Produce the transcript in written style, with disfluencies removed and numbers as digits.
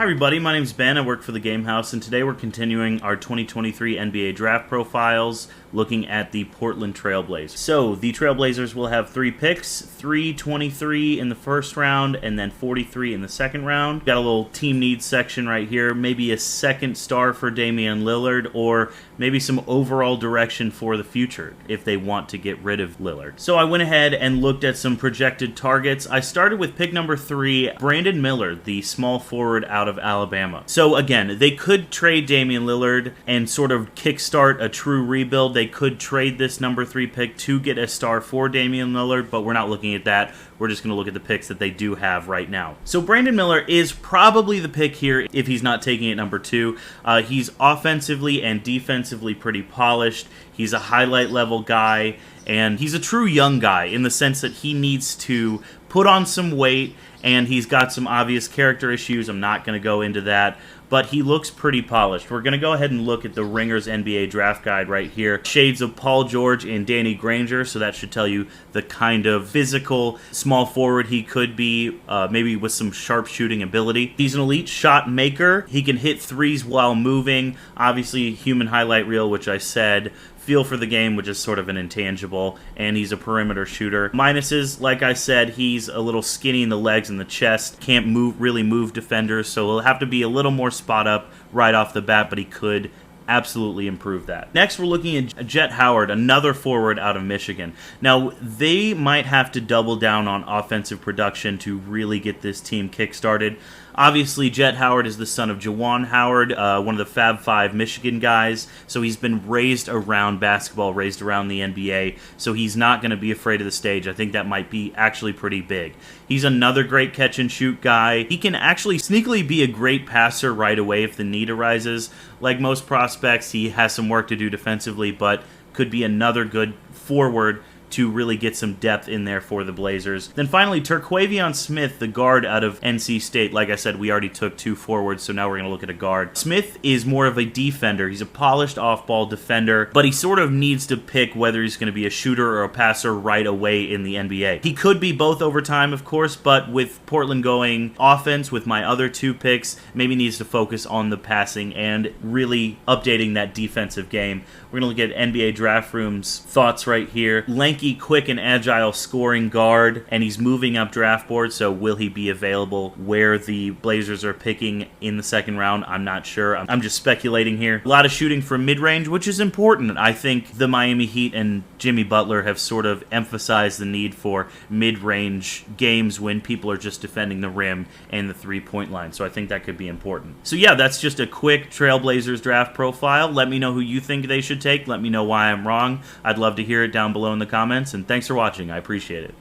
everybody, my name's Ben, I work for the Game House, and today we're continuing our 2023 NBA Draft Profiles, looking at the Portland Trailblazers. So, the Trailblazers will have 3 picks, 323 in the first round, and then 43 in the second round. Got a little team needs section right here, maybe a second star for Damian Lillard, or maybe some overall direction for the future, if they want to get rid of Lillard. So I went ahead and looked at some projected targets. I started with pick number 3, Brandon Miller, the small forward out of Alabama. So again, they could trade Damian Lillard and sort of kickstart a true rebuild. They could trade this number 3 pick to get a star for Damian Lillard, but we're not looking at that. We're just going to look at the picks that they do have right now. So Brandon Miller is probably the pick here if he's not taking it number 2. He's offensively and defensively pretty polished. He's a highlight level guy, and he's a true young guy in the sense that he needs to put on some weight, and he's got some obvious character issues. I'm not going to go into that, but he looks pretty polished. We're going to go ahead and look at the Ringers NBA Draft Guide right here. Shades of Paul George and Danny Granger, so that should tell you the kind of physical small forward he could be, maybe with some sharp shooting ability. He's an elite shot maker. He can hit threes while moving. Obviously, human highlight reel, which I said. Feel for the game, which is sort of an intangible, and he's a perimeter shooter. Minuses, like I said, he's a little skinny in the legs and the chest, can't really move defenders, so he'll have to be a little more spot up right off the bat, but he could absolutely improve that. Next, we're looking at Jett Howard, another forward out of Michigan. Now, they might have to double down on offensive production to really get this team kick-started. Obviously, Jett Howard is the son of Juwan Howard, one of the Fab Five Michigan guys, so he's been raised around basketball, raised around the NBA, so he's not going to be afraid of the stage. I think that might be actually pretty big. He's another great catch-and-shoot guy. He can actually sneakily be a great passer right away if the need arises. Like most prospects, he has some work to do defensively, but could be another good forward to really get some depth in there for the Blazers. Then finally, Terquavion Smith, the guard out of NC State. Like I said, we already took 2 forwards, so now we're going to look at a guard. Smith is more of a defender. He's a polished off-ball defender, but he sort of needs to pick whether he's going to be a shooter or a passer right away in the NBA. He could be both over time, of course, but with Portland going offense with my other 2 picks, maybe needs to focus on the passing and really updating that defensive game. We're going to look at NBA Draft Room's thoughts right here. Lanky, quick, and agile scoring guard, and he's moving up draft board, so will he be available where the Blazers are picking in the second round? I'm not sure. I'm just speculating here. A lot of shooting from mid-range, which is important. I think the Miami Heat and Jimmy Butler have sort of emphasized the need for mid-range games when people are just defending the rim and the three-point line, so I think that could be important. So yeah, that's just a quick Trailblazers draft profile. Let me know who you think they should take. Let me know why I'm wrong. I'd love to hear it down below in the comments, and thanks for watching. I appreciate it.